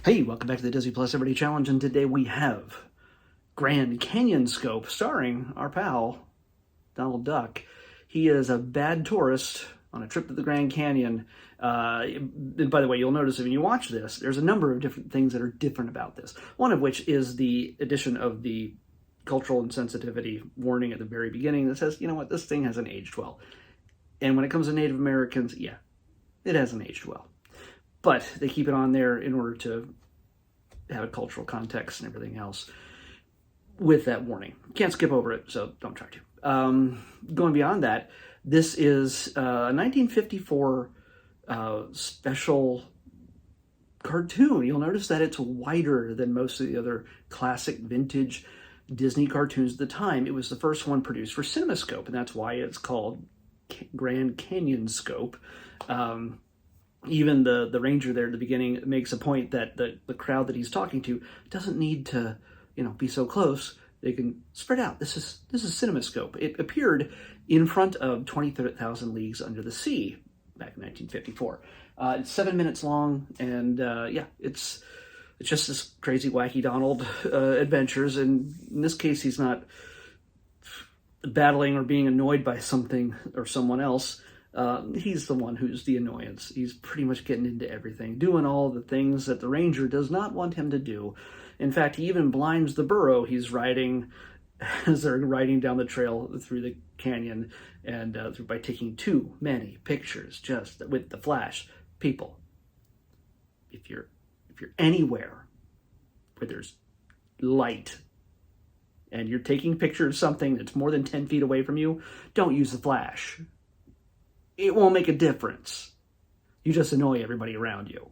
Hey, welcome back to the Disney Plus Everyday Challenge, and today we have Grand Canyonscope, starring our pal, Donald Duck. He is a bad tourist on a trip to the Grand Canyon. And by the way, you'll notice when you watch this, there's a number of different things that are different about this. One of which is the addition of the cultural insensitivity warning at the very beginning that says, you know what, this thing hasn't aged well. And when it comes to Native Americans, yeah, it hasn't aged well. But they keep it on there in order to have a cultural context and everything else with that warning. Can't skip over it, so don't try to. Going beyond that, this is a 1954 special cartoon. You'll notice that it's wider than most of the other classic vintage Disney cartoons at the time. It was the first one produced for CinemaScope, and that's why it's called Grand Canyonscope. Even the ranger there at the beginning makes a point that the crowd that he's talking to doesn't need to, be so close. They can spread out. This is CinemaScope. It appeared in front of 20,000 Leagues Under the Sea back in 1954. It's 7 minutes long, and it's just this crazy, wacky Donald adventures. And in this case, he's not battling or being annoyed by something or someone else. He's the one who's the annoyance. He's pretty much getting into everything, doing all the things that the ranger does not want him to do. In fact, he even blinds the burro he's riding as they're riding down the trail through the canyon, and by taking too many pictures just with the flash. People, if you're anywhere where there's light and you're taking pictures of something that's more than 10 feet away from you, don't use the flash. It won't make a difference. You just annoy everybody around you.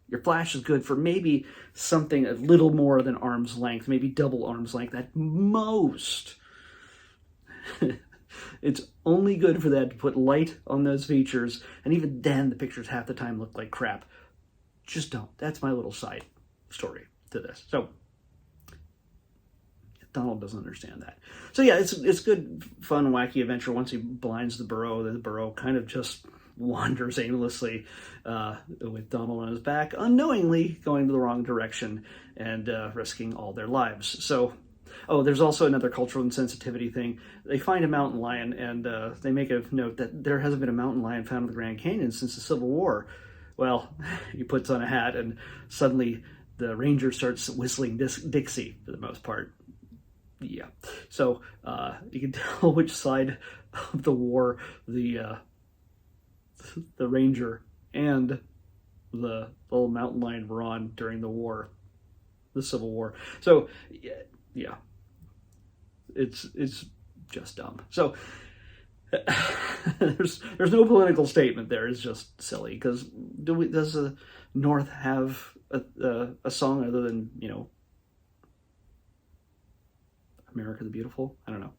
Your flash is good for maybe something a little more than arm's length, maybe double arm's length at most. It's only good for that, to put light on those features, and even then the pictures half the time look like crap. Just don't. That's my little side story to this. So Donald doesn't understand that. So yeah, it's good, fun, wacky adventure. Once he blinds the burro, then the burro kind of just wanders aimlessly with Donald on his back, unknowingly going the wrong direction and risking all their lives. So, there's also another cultural insensitivity thing. They find a mountain lion, and they make a note that there hasn't been a mountain lion found in the Grand Canyon since the Civil War. Well, he puts on a hat, and suddenly the ranger starts whistling Dixie for the most part. Yeah, so you can tell which side of the war the ranger and the little mountain lion were on during the war, the Civil War. So yeah, it's just dumb. So there's no political statement there. It's just silly, because does the North have a song other than America the Beautiful? I don't know.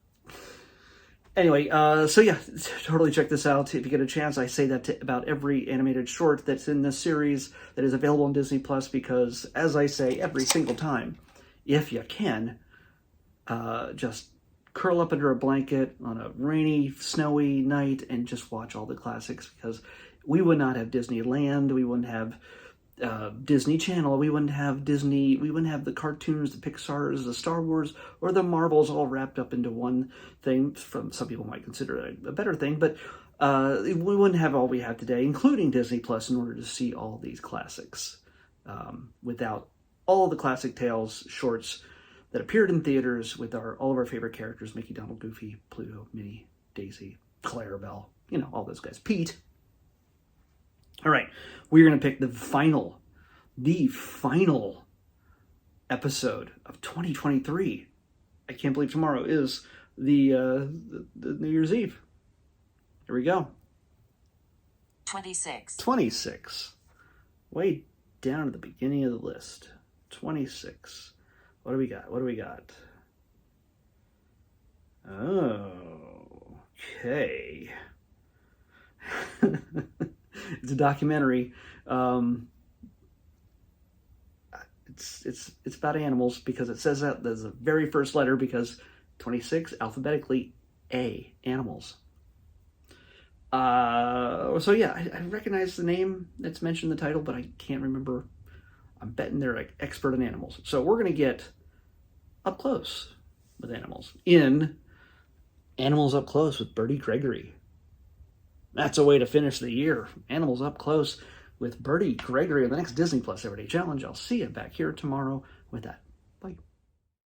Anyway, so yeah, totally check this out if you get a chance. I say that to about every animated short that's in this series that is available on Disney Plus, because, as I say every single time, if you can, just curl up under a blanket on a rainy, snowy night and just watch all the classics, because we would not have Disneyland, we wouldn't have Disney Channel, we wouldn't have Disney, we wouldn't have the cartoons, the Pixars, the Star Wars, or the Marvels all wrapped up into one thing. From some people might consider it a better thing, but we wouldn't have all we have today, including Disney Plus, in order to see all these classics. Without all the classic tales shorts that appeared in theaters with all of our favorite characters: Mickey, Donald, Goofy, Pluto, Minnie, Daisy, Clarabelle, all those guys. Pete. All right, we're going to pick the final episode of 2023. I can't believe tomorrow is the New Year's Eve. Here we go. 26. Way down at the beginning of the list. 26. What do we got? Oh, okay. It's a documentary. It's about animals, because it says that there's the very first letter, because 26 alphabetically A, animals. So yeah, I recognize the name that's mentioned in the title, but I can't remember I'm betting they're an expert in animals. So we're going to get up close with animals in Animals Up Close with Bertie Gregory. That's a way to finish the year. Animals Up Close with Bertie Gregory on the next Disney Plus Everyday Challenge. I'll see you back here tomorrow with that. Bye.